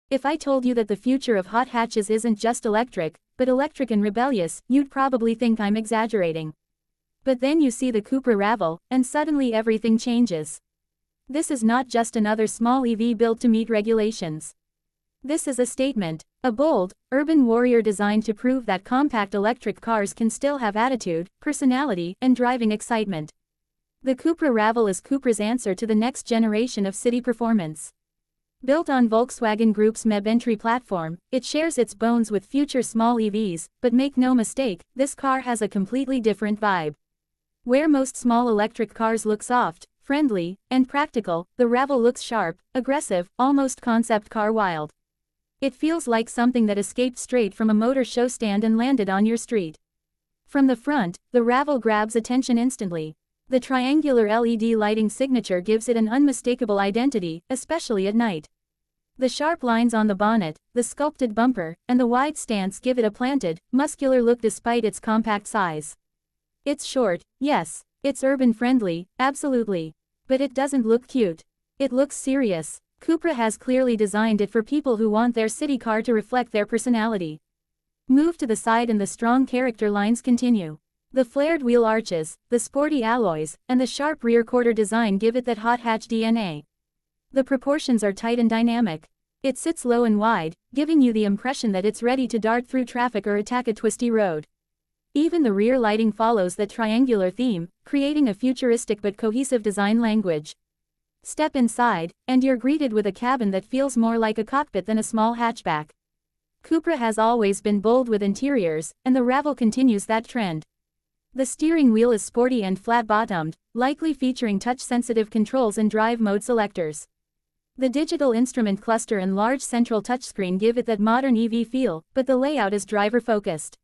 If I told you that the future of hot hatches isn't just electric, but electric and rebellious, you'd probably think I'm exaggerating. But then you see the Cupra Raval, and suddenly everything changes. This is not just another small EV built to meet regulations. This is a statement, a bold, urban warrior designed to prove that compact electric cars can still have attitude, personality, and driving excitement. The Cupra Raval is Cupra's answer to the next generation of city performance. Built on Volkswagen Group's MEB entry platform, it shares its bones with future small EVs, but make no mistake, this car has a completely different vibe. Where most small electric cars look soft, friendly, and practical, the Raval looks sharp, aggressive, almost concept car wild. It feels like something that escaped straight from a motor show stand and landed on your street. From the front, the Raval grabs attention instantly. The triangular LED lighting signature gives it an unmistakable identity, especially at night. The sharp lines on the bonnet, the sculpted bumper, and the wide stance give it a planted, muscular look despite its compact size. It's short, yes. It's urban-friendly, absolutely. But it doesn't look cute. It looks serious. Cupra has clearly designed it for people who want their city car to reflect their personality. Move to the side and the strong character lines continue. The flared wheel arches, the sporty alloys, and the sharp rear quarter design give it that hot hatch DNA. The proportions are tight and dynamic. It sits low and wide, giving you the impression that it's ready to dart through traffic or attack a twisty road. Even the rear lighting follows that triangular theme, creating a futuristic but cohesive design language. Step inside, and you're greeted with a cabin that feels more like a cockpit than a small hatchback. Cupra has always been bold with interiors, and the Raval continues that trend. The steering wheel is sporty and flat-bottomed, likely featuring touch-sensitive controls and drive mode selectors. The digital instrument cluster and large central touchscreen give it that modern EV feel, but the layout is driver-focused.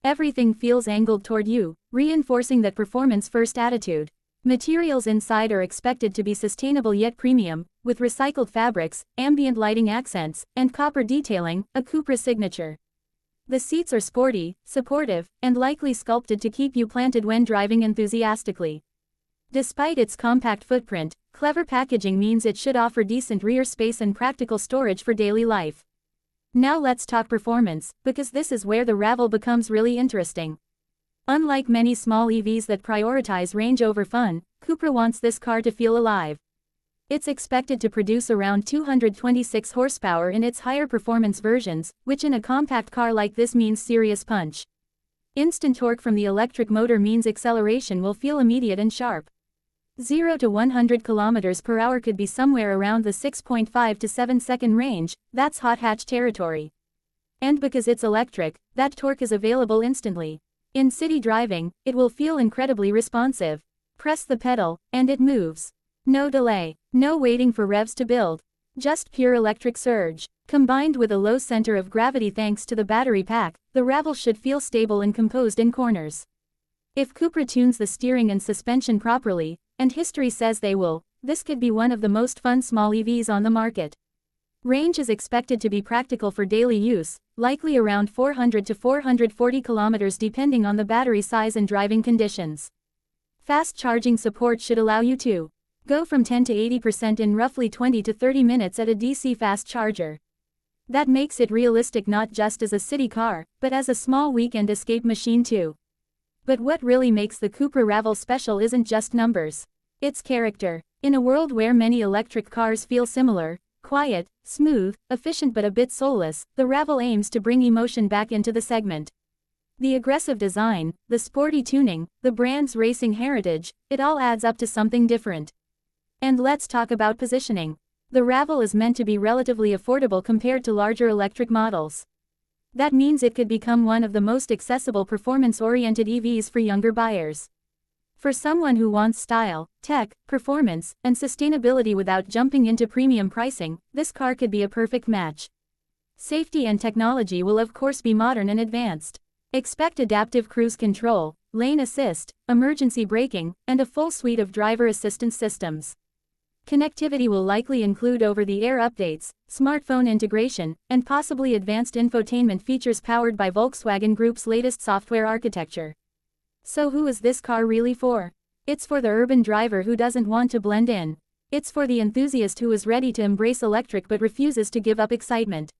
Everything feels angled toward you, reinforcing that performance-first attitude. Materials inside are expected to be sustainable yet premium, with recycled fabrics, ambient lighting accents, and copper detailing, a Cupra signature. The seats are sporty, supportive, and likely sculpted to keep you planted when driving enthusiastically. Despite its compact footprint, clever packaging means it should offer decent rear space and practical storage for daily life. Now let's talk performance, because this is where the Raval becomes really interesting. Unlike many small EVs that prioritize range over fun, Cupra wants this car to feel alive. It's expected to produce around 226 horsepower in its higher performance versions, which in a compact car like this means serious punch. Instant torque from the electric motor means acceleration will feel immediate and sharp. 0 to 100 km/h could be somewhere around the 6.5 to 7 second range, that's hot hatch territory. And because it's electric, that torque is available instantly. In city driving, it will feel incredibly responsive. Press the pedal, and it moves. No delay, no waiting for revs to build. Just pure electric surge. Combined with a low center of gravity thanks to the battery pack, the Raval should feel stable and composed in corners. If Cupra tunes the steering and suspension properly, and history says they will, this could be one of the most fun small EVs on the market. Range is expected to be practical for daily use, likely around 400 to 440 kilometers depending on the battery size and driving conditions. Fast charging support should allow you to go from 10 to 80% in roughly 20 to 30 minutes at a DC fast charger. That makes it realistic not just as a city car, but as a small weekend escape machine too. But what really makes the Cupra Raval special isn't just numbers. It's character. In a world where many electric cars feel similar, quiet, smooth, efficient but a bit soulless, the Raval aims to bring emotion back into the segment. The aggressive design, the sporty tuning, the brand's racing heritage, it all adds up to something different. And let's talk about positioning. The Raval is meant to be relatively affordable compared to larger electric models. That means it could become one of the most accessible performance-oriented EVs for younger buyers. For someone who wants style, tech, performance, and sustainability without jumping into premium pricing, this car could be a perfect match. Safety and technology will of course be modern and advanced. Expect adaptive cruise control, lane assist, emergency braking, and a full suite of driver assistance systems. Connectivity will likely include over-the-air updates, smartphone integration, and possibly advanced infotainment features powered by Volkswagen Group's latest software architecture. So who is this car really for? It's for the urban driver who doesn't want to blend in. It's for the enthusiast who is ready to embrace electric but refuses to give up excitement.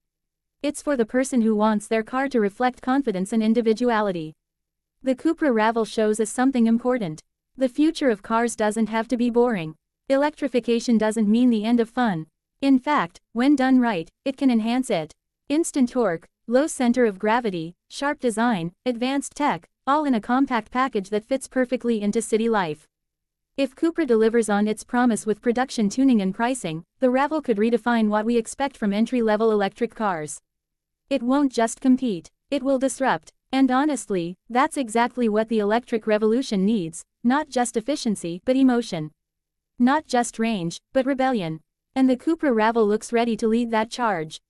It's for the person who wants their car to reflect confidence and individuality. The Cupra Raval shows us something important. The future of cars doesn't have to be boring. Electrification doesn't mean the end of fun. In fact, when done right, it can enhance it. Instant torque, low center of gravity, sharp design, advanced tech, all in a compact package that fits perfectly into city life. If Cupra delivers on its promise with production tuning and pricing, the Raval could redefine what we expect from entry-level electric cars. It won't just compete, it will disrupt. And honestly, that's exactly what the electric revolution needs, not just efficiency but emotion. Not just range, but rebellion. And the Cupra Raval looks ready to lead that charge.